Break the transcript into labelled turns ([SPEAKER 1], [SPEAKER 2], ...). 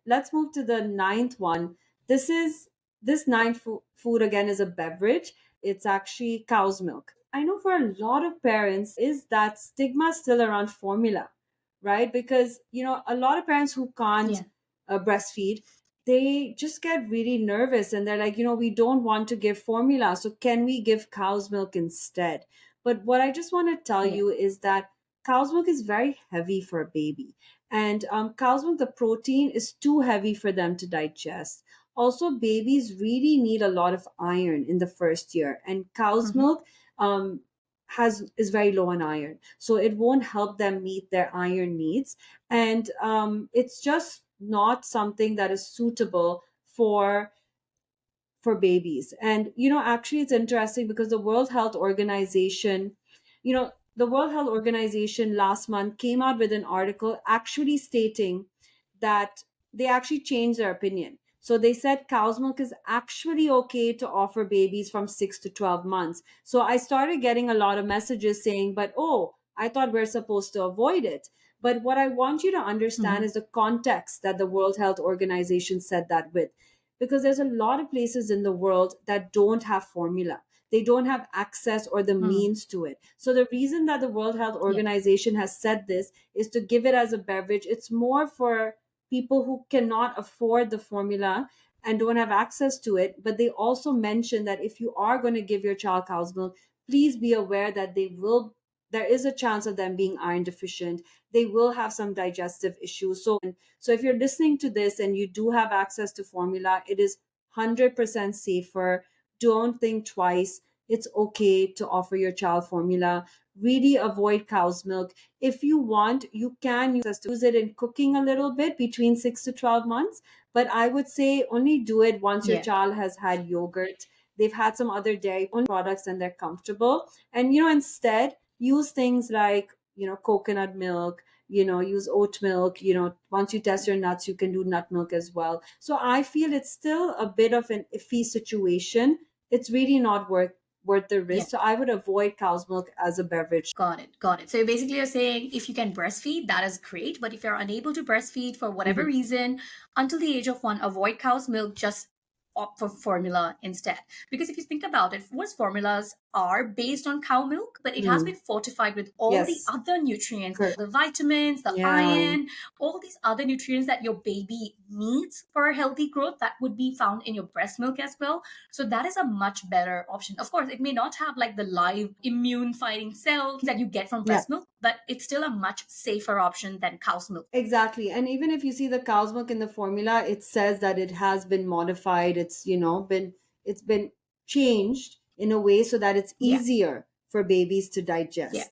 [SPEAKER 1] let's move to the ninth one. This ninth food again is a beverage. It's actually cow's milk. I know for a lot of parents is that stigma still around formula, right? Because a lot of parents who can't
[SPEAKER 2] Yeah.
[SPEAKER 1] breastfeed, they just get really nervous and they're like, we don't want to give formula, so can we give cow's milk instead? But what I just want to tell
[SPEAKER 2] Yeah.
[SPEAKER 1] you is that cow's milk is very heavy for a baby, and cow's milk, the protein is too heavy for them to digest. Also, babies really need a lot of iron in the first year, and cow's
[SPEAKER 2] Hmm.
[SPEAKER 1] milk um, has is very low on iron, so it won't help them meet their iron needs. And it's just not something that is suitable for babies. And actually, it's interesting because the World Health Organization last month came out with an article actually stating that they actually changed their opinion. So they said cow's milk is actually okay to offer babies from 6 to 12 months. So I started getting a lot of messages saying, but oh, I thought we're supposed to avoid it. But what I want you to understand
[SPEAKER 2] Hmm.
[SPEAKER 1] is the context that the World Health Organization said that with, because there's a lot of places in the world that don't have formula. They don't have access or the
[SPEAKER 2] Hmm.
[SPEAKER 1] means to it. So the reason that the World Health
[SPEAKER 2] Yeah.
[SPEAKER 1] Organization has said this is to give it as a beverage. It's more for people who cannot afford the formula and don't have access to it. But they also mention that if you are going to give your child cow's milk, please be aware that there is a chance of them being iron deficient. They will have some digestive issues. So if you're listening to this and you do have access to formula, it is 100% safer. Don't think twice. It's okay to offer your child formula. Really avoid cow's milk. If you want, you can use it in cooking a little bit between 6 to 12 months, but I would say only do it once your
[SPEAKER 2] Yeah.
[SPEAKER 1] child has had yogurt, they've had some other dairy products and they're comfortable. And instead use things like coconut milk, use oat milk. Once you test your nuts, you can do nut milk as well. So I feel it's still a bit of an iffy situation. It's really not worth the
[SPEAKER 2] Yeah.
[SPEAKER 1] risk. So I would avoid cow's milk as a beverage.
[SPEAKER 2] Got it. Got it. So basically, you're saying if you can breastfeed, that is great. But if you're unable to breastfeed for whatever
[SPEAKER 1] Mhm.
[SPEAKER 2] reason, until the age of 1, avoid cow's milk. Just opt for formula instead. Because if you think about it, most formulas are based on cow milk, but it has been
[SPEAKER 1] Mm.
[SPEAKER 2] fortified with all the
[SPEAKER 1] Yes.
[SPEAKER 2] other nutrients,
[SPEAKER 1] Correct.
[SPEAKER 2] the vitamins, the
[SPEAKER 1] Yeah.
[SPEAKER 2] iron, all these other nutrients that your baby needs for a healthy growth that would be found in your breast milk as well. So that is a much better option. Of course, it may not have like the live immune fighting cells that you get from
[SPEAKER 1] Yeah.
[SPEAKER 2] breast milk, but it's still a much safer option than cow's milk.
[SPEAKER 1] Exactly. And even if you see the cow's milk in the formula, it says that it has been modified. It's been changed in a way so that it's
[SPEAKER 2] Yeah.
[SPEAKER 1] easier for babies to
[SPEAKER 2] Yeah.
[SPEAKER 1] digest.